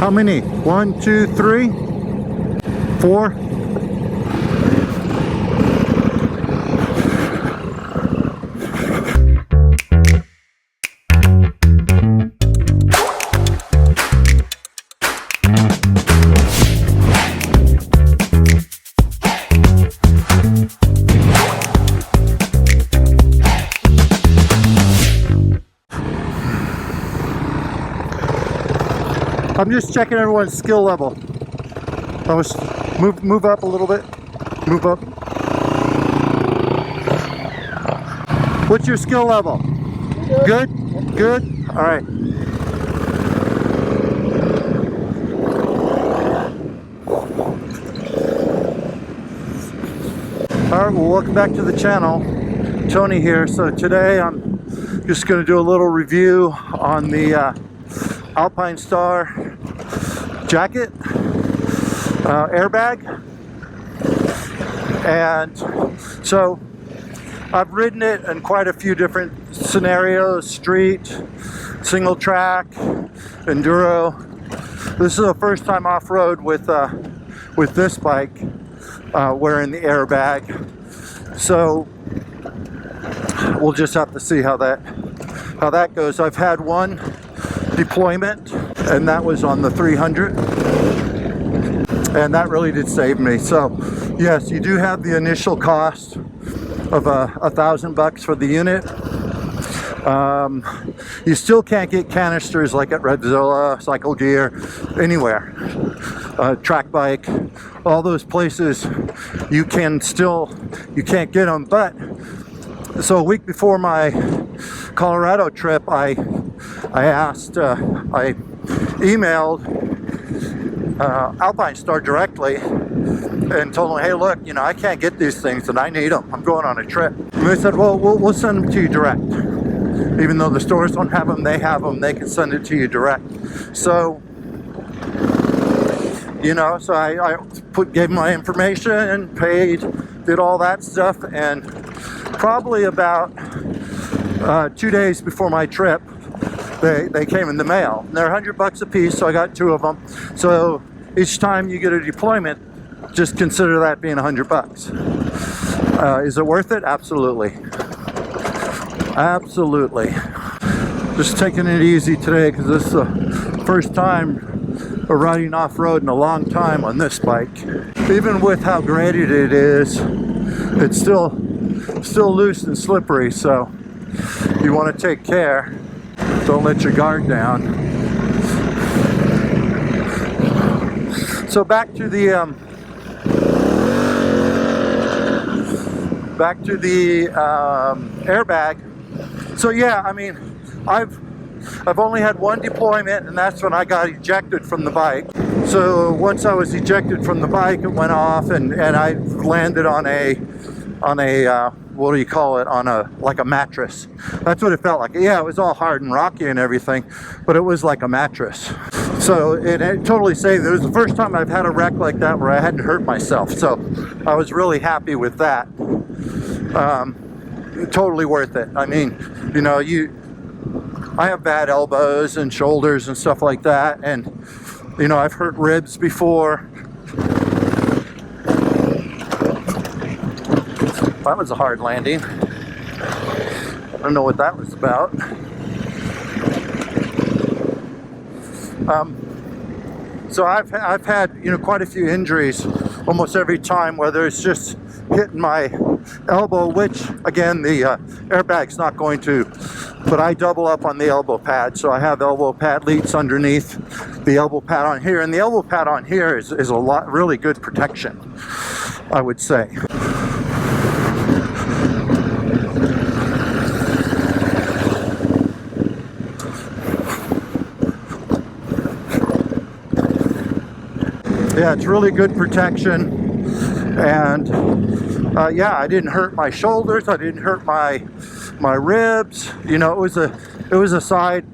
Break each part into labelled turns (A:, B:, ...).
A: How many? 1, 2, 3, 4. I'm just checking everyone's skill level. I was move up a little bit. Move up. What's your skill level? Good? Good? All right. All right, well, welcome back to the channel. Tony here. So today I'm just going to do a little review on the Alpinestars jacket, airbag. And so I've ridden it in quite a few different scenarios: street, single track, enduro. This is the first time off-road with this bike wearing the airbag. So we'll just have to see how that goes. I've had one deployment, and that was on the 300, and that really did save me. So yes, you do have the initial cost of $1,000 for the unit. You still can't get canisters like at Redzilla, Cycle Gear, anywhere. Track bike, all those places you can't get them. But so a week before my Colorado trip, I emailed Alpinestars directly and told them, hey, look, you know, I can't get these things and I need them. I'm going on a trip. And they said, well, we'll send them to you direct. Even though the stores don't have them, they have them. They can send it to you direct. So, you know, so I gave them my information and paid, did all that stuff, and probably about 2 days before my trip, they came in the mail. And they're $100 a piece, so I got 2 of them. So each time you get a deployment, just consider that being $100. Is it worth it? Absolutely. Absolutely. Just taking it easy today because this is the first time we're riding off-road in a long time on this bike. Even with how graded it is, it's still loose and slippery, so you want to take care. Don't let your guard down. So back to the airbag. So yeah, I mean, I've only had one deployment, and that's when I got ejected from the bike. So once I was ejected from the bike, it went off, and I landed on a what do you call it, on like a mattress. That's what it felt like. Yeah, it was all hard and rocky and everything, but it was like a mattress. So it totally saved. It was the first time I've had a wreck like that where I hadn't hurt myself, so I was really happy with that. Totally worth it. I mean, you know, I have bad elbows and shoulders and stuff like that, and you know, I've hurt ribs before. That was a hard landing. I don't know what that was about. So I've had, you know, quite a few injuries almost every time, whether it's just hitting my elbow, which again the airbag's not going to, but I double up on the elbow pad, so I have elbow pad leads underneath the elbow pad on here, and the elbow pad on here is a lot really good protection, I would say. Yeah, it's really good protection, and yeah, I didn't hurt my shoulders, I didn't hurt my ribs. You know, it was a side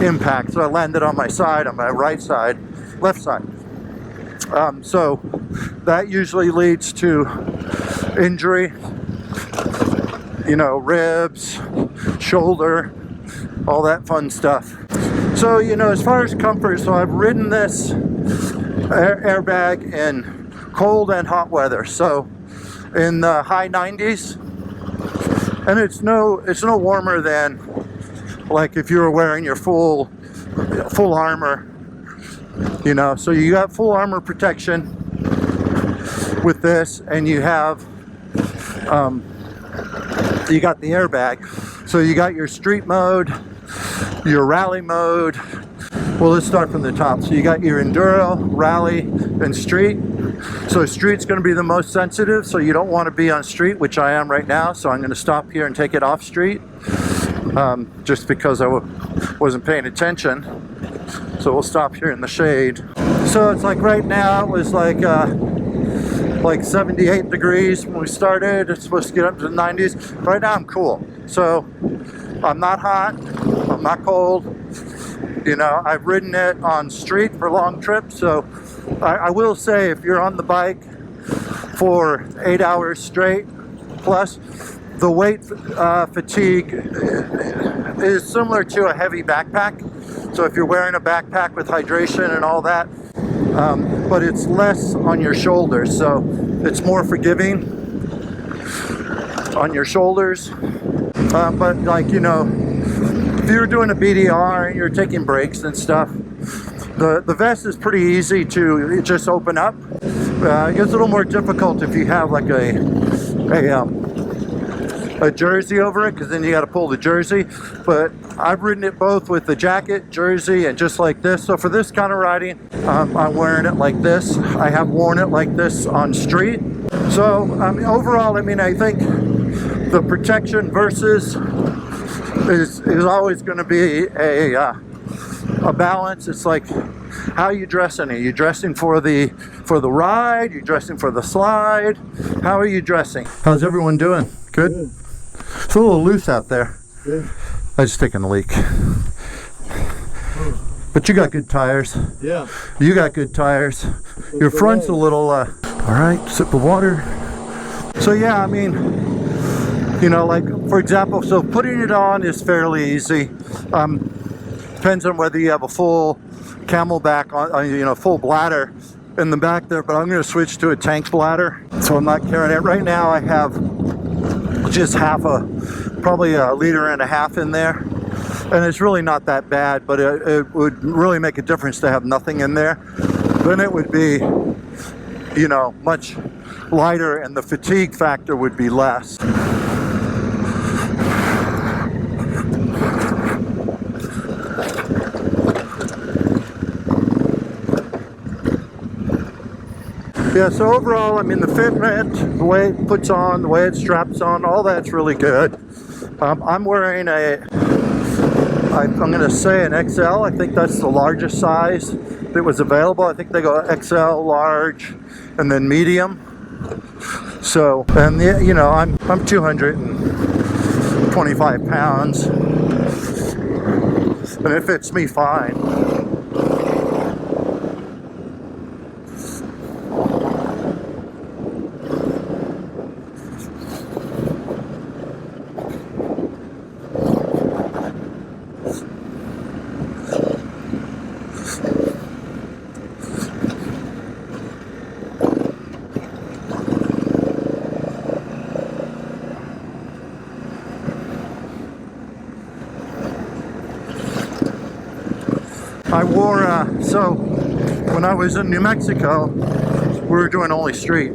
A: impact, so I landed on my side, on my right side, left side. So that usually leads to injury, you know, ribs, shoulder, all that fun stuff. So, you know, as far as comfort, so I've ridden this airbag in cold and hot weather. So in the high 90s, and it's no warmer than like if you were wearing your full armor, you know. So you got full armor protection with this, and you have you got the airbag. So you got your street mode, your rally mode. Well, let's start from the top. So you got your enduro, rally, and street. So street's going to be the most sensitive, so you don't want to be on street, which I am right now. So I'm going to stop here and take it off street, just because I wasn't paying attention. So we'll stop here in the shade. So it's like right now it was like 78 degrees when we started. It's supposed to get up to the 90s. Right now I'm cool. So I'm not hot, I'm not cold. You know, I've ridden it on street for long trips, so I will say if you're on the bike for 8 hours straight plus, the weight fatigue is similar to a heavy backpack. So if you're wearing a backpack with hydration and all that, but it's less on your shoulders, so it's more forgiving on your shoulders. But like, you know, if you're doing a BDR and you're taking breaks and stuff, the vest is pretty easy to just open up. It gets a little more difficult if you have like a jersey over it, because then you got to pull the jersey. But I've ridden it both with the jacket, jersey, and just like this. So for this kind of riding, I'm wearing it like this. I have worn it like this on street. So overall, I mean, I think the protection versus is always going to be a balance. It's like, how are you dressing? Are you dressing for the ride? Are you dressing for the slide? How are you dressing? How's everyone doing? Good? Good. It's a little loose out there. Good. I just taken a leak. But you got good tires. Yeah. You got good tires. Your front's a little, all right, sip of water. So yeah, I mean, you know, like for example, so putting it on is fairly easy. Depends on whether you have a full camelback on, you know, full bladder in the back there, but I'm going to switch to a tank bladder, so I'm not carrying it. Right now I have just probably a liter and a half in there, and it's really not that bad, but it would really make a difference to have nothing in there. Then it would be, you know, much lighter, and the fatigue factor would be less. Yeah, so overall, I mean, the Fitment, the way it puts on, the way it straps on, all that's really good. I'm wearing I'm going to say an XL. I think that's the largest size that was available. I think they go XL, large, and then medium. So, and you know, I'm 225 pounds, and it fits me fine. I wore, so when I was in New Mexico, we were doing only street.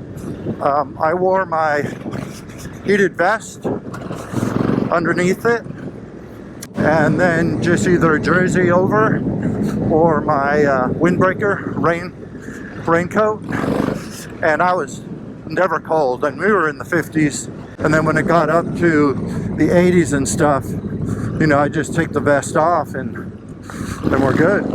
A: I wore my heated vest underneath it, and then just either a jersey over or my windbreaker raincoat, and I was never cold, and we were in the 50s. And then when it got up to the 80s and stuff, you know, I just take the vest off and we're good.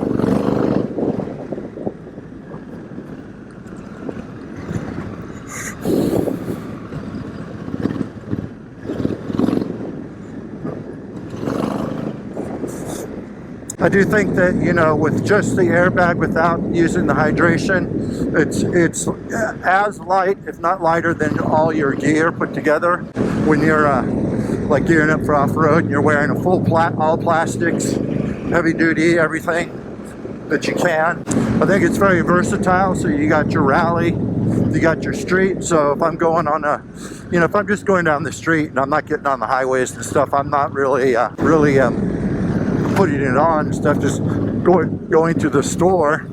A: I do think that, you know, with just the airbag without using the hydration, it's as light, if not lighter, than all your gear put together. When you're like gearing up for off-road and you're wearing a full all plastics heavy duty, everything that you can. I think it's very versatile. So you got your rally, you got your street. So if I'm going on a, you know, if I'm just going down the street and I'm not getting on the highways and stuff, I'm not really putting it on and stuff, just going to the store.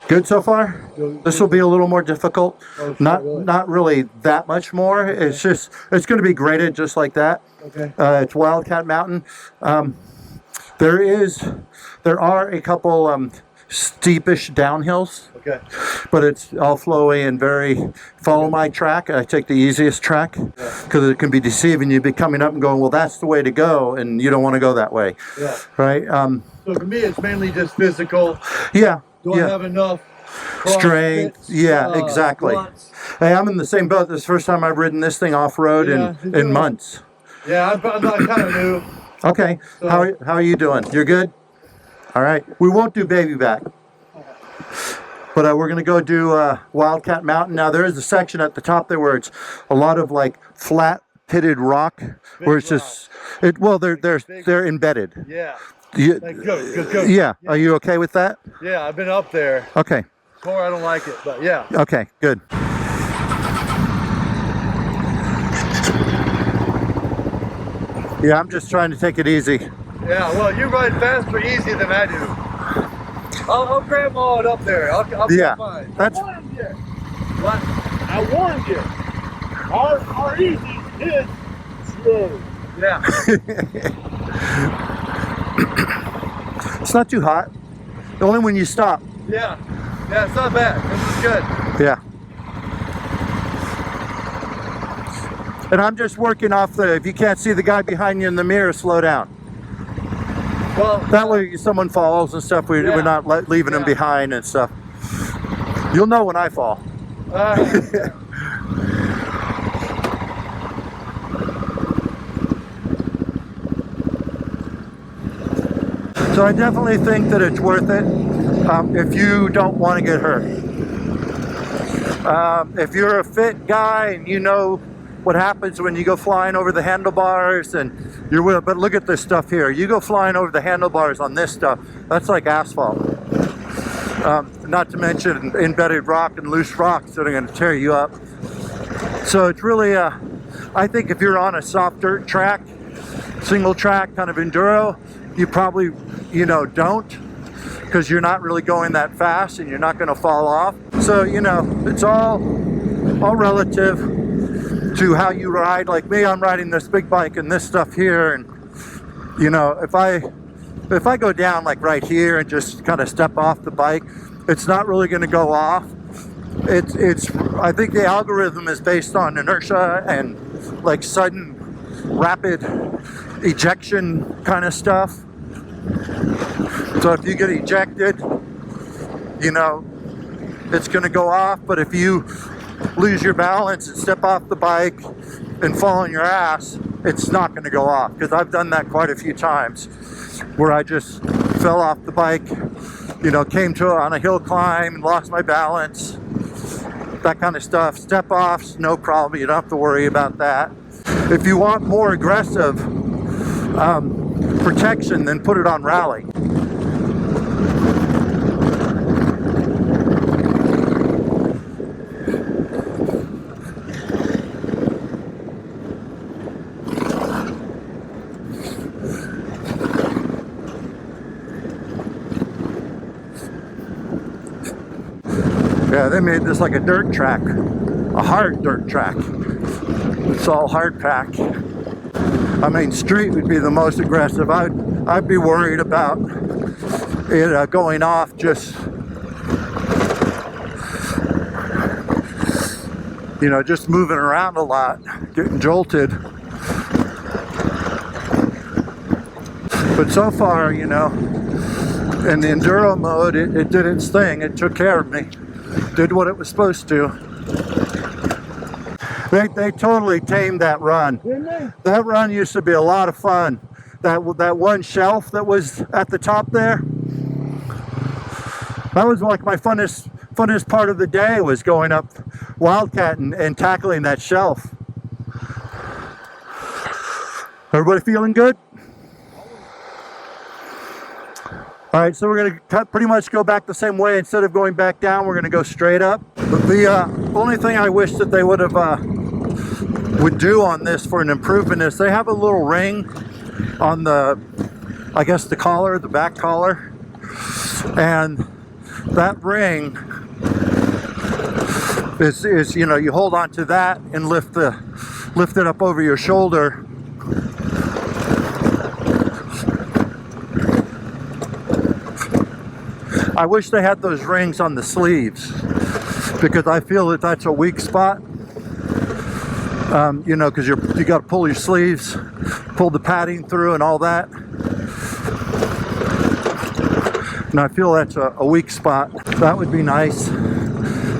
A: Good so far? This will be a little more difficult. Not really that much more. It's just, it's going to be graded just like that.
B: Okay.
A: It's Wildcat Mountain. There are a couple steepish downhills.
B: Okay.
A: But it's all flowy and very follow my track. I take the easiest track because it can be deceiving. You'd be coming up and going, well, that's the way to go, and you don't want to go that way.
B: Yeah.
A: Right?
B: So for me, it's mainly just physical.
A: Yeah.
B: Do I have enough
A: strength? Yeah, exactly. Hey, I'm in the same boat. This is the first time I've ridden this thing off-road in months.
B: Yeah, I'm kind of new.
A: Okay. So, how are you doing? You're good? All right. We won't do baby back. But we're going to go do Wildcat Mountain. Now, there is a section at the top there where it's a lot of like flat pitted rock, where it's just, they're embedded.
B: Yeah.
A: Good. Yeah. Are you okay with that?
B: Yeah, I've been up there.
A: Okay.
B: Or I don't like it, but yeah.
A: Okay, good. Yeah, I'm just trying to take it easy.
B: Yeah, well, you ride faster easy than I do. I'll grab all it up there. I'll be fine.
A: That's...
B: I warned you. What? I warned you. Our easy is slow. Yeah.
A: It's not too hot. Only when you stop.
B: Yeah. Yeah, it's not bad. This is good.
A: Yeah. And I'm just working off the, if you can't see the guy behind you in the mirror, slow down.
B: Well,
A: that way someone falls and stuff, we're not leaving them behind and stuff. You'll know when I fall. So I definitely think that it's worth it if you don't want to get hurt. If you're a fit guy and you know what happens when you go flying over the handlebars and you're with, but look at this stuff here. You go flying over the handlebars on this stuff, that's like asphalt. Not to mention embedded rock and loose rocks that are going to tear you up. So it's really, I think if you're on a soft dirt track, single track kind of enduro, you probably, don't, because you're not really going that fast and you're not going to fall off. So, it's all relative to how you ride. Like me, I'm riding this big bike and this stuff here, and if I go down like right here and just kind of step off the bike, it's not really going to go off. I think the algorithm is based on inertia and like sudden rapid ejection kind of stuff. So if you get ejected, it's going to go off. But if you lose your balance and step off the bike and fall on your ass, it's not going to go off. Because I've done that quite a few times where I just fell off the bike, came to on a hill climb and lost my balance, that kind of stuff. Step offs, no problem. You don't have to worry about that. If you want more aggressive protection, then put it on rally. Yeah, they made this like a dirt track, a hard dirt track. It's all hard pack. I mean, street would be the most aggressive. I'd be worried about it going off just, just moving around a lot, getting jolted. But so far, in the enduro mode, it did its thing. It took care of me. Did what it was supposed to. They totally tamed that run.
B: Didn't they?
A: That run used to be a lot of fun. That one shelf that was at the top there, that was like my funnest part of the day, was going up Wildcat and tackling that shelf. Everybody feeling good? All right, so we're going to pretty much go back the same way. Instead of going back down, we're going to go straight up. But the only thing I wish that they would do on this for an improvement is they have a little ring on the, I guess the collar, the back collar, and that ring is you know, you hold on to that and lift it up over your shoulder. I wish they had those rings on the sleeves, because I feel that that's a weak spot. You know, because you got to pull your sleeves, pull the padding through and all that. And I feel that's a weak spot. That would be nice.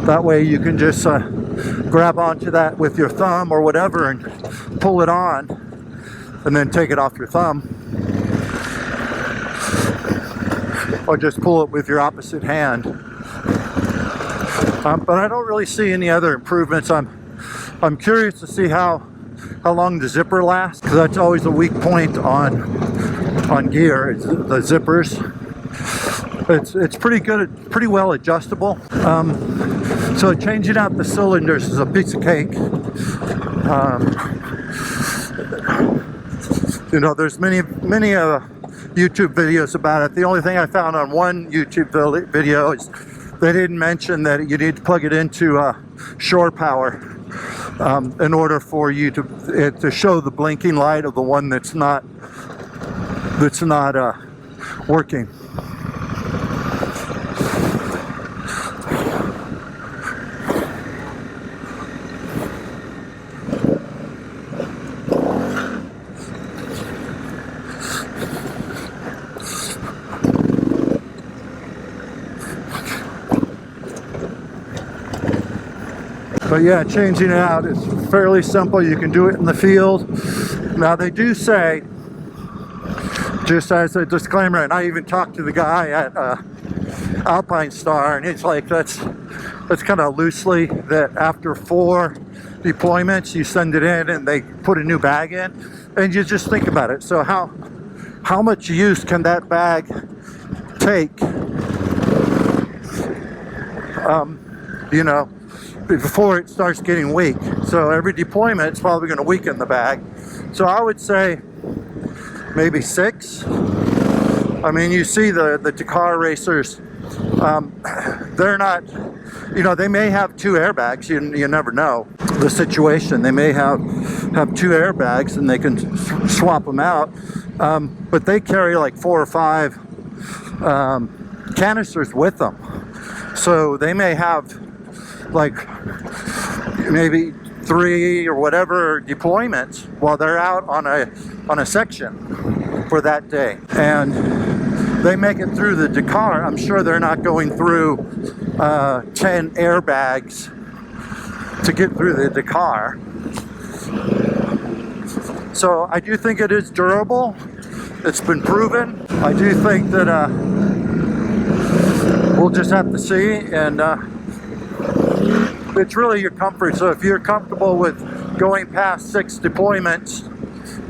A: That way you can just grab onto that with your thumb or whatever and pull it on, and then take it off your thumb. Or just pull it with your opposite hand. But I don't really see any other improvements. I'm curious to see how long the zipper lasts, because that's always a weak point on gear. It's the zippers. It's pretty good, pretty well adjustable. So changing out the cylinders is a piece of cake. You know, there's many YouTube videos about it. The only thing I found on one YouTube video is they didn't mention that you need to plug it into shore power in order for you to show the blinking light of the one that's not working. But yeah, changing it out is fairly simple. You can do it in the field. Now they do say, just as a disclaimer, and I even talked to the guy at Alpinestars, and it's like that's kind of loosely that after 4 deployments you send it in and they put a new bag in, and you just think about it. So how much use can that bag take? You know, before it starts getting weak. So every deployment is probably going to weaken the bag. So I would say maybe 6. I mean, you see the Dakar racers, they're not, you know, they may have 2 airbags. You never know the situation. They may have 2 airbags and they can swap them out, but they carry like 4 or 5 canisters with them. So they may have like maybe 3 or whatever deployments while they're out on a section for that day, and they make it through the Dakar. I'm sure they're not going through 10 airbags to get through the Dakar. So I do think it is durable. It's been proven. I do think that we'll just have to see, and it's really your comfort. So if you're comfortable with going past 6 deployments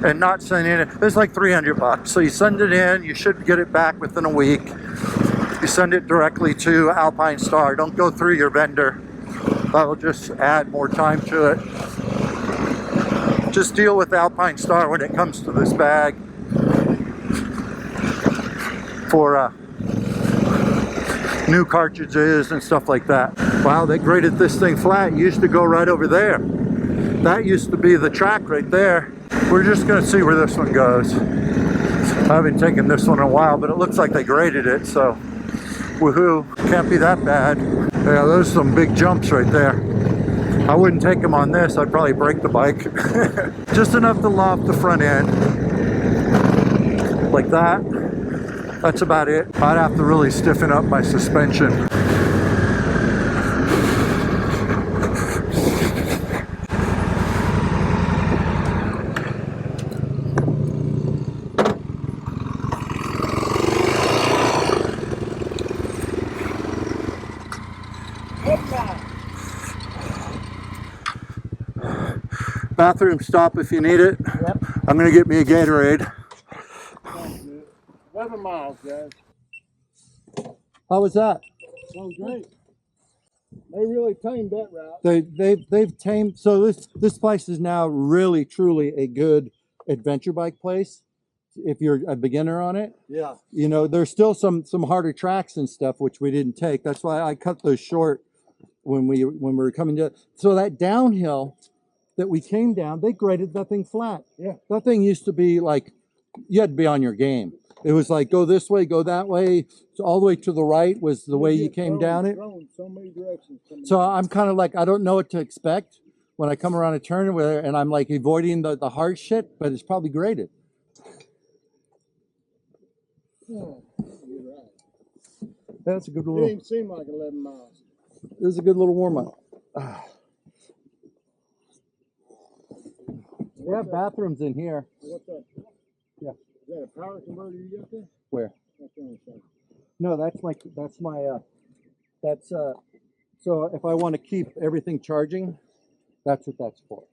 A: and not sending it, it's like $300. So you send it in, you should get it back within a week. You send it directly to Alpinestars. Don't go through your vendor. That'll just add more time to it. Just deal with Alpinestars when it comes to this bag for new cartridges and stuff like that. Wow, they graded this thing flat. It used to go right over there. That used to be the track right there. We're just gonna see where this one goes. I haven't taken this one in a while, but it looks like they graded it, so woohoo. Can't be that bad. Yeah, those are some big jumps right there. I wouldn't take them on this. I'd probably break the bike. Just enough to loft the front end. Like that. That's about it. I'd have to really stiffen up my suspension. bathroom stop if you need it.
B: Yep.
A: I'm gonna get me a Gatorade.
B: 11 miles, guys.
A: How was that?
B: Sounds great. They really tamed that route.
A: They've tamed. So this place is now really truly a good adventure bike place. If you're a beginner on it,
B: Yeah.
A: you know, there's still some harder tracks and stuff which we didn't take. That's why I cut those short when we were coming to. So that downhill that we came down, they graded that thing flat.
B: Yeah.
A: That thing used to be like you had to be on your game. It was like go this way, go that way. So all the way to the right was the way you came down it.
B: So many directions.
A: So I'm kind of like I don't know what to expect when I come around a turn and I'm like avoiding the hard shit, but it's probably graded.
B: Oh, you're right.
A: That's a good
B: It
A: little.
B: didn't seem like 11 miles.
A: This is a good little warm up. They have bathrooms in here.
B: What's that?
A: Yeah.
B: Is that a power converter you got there?
A: Where?
B: That's the only thing.
A: No, that's my so if I want to keep everything charging, that's what that's for.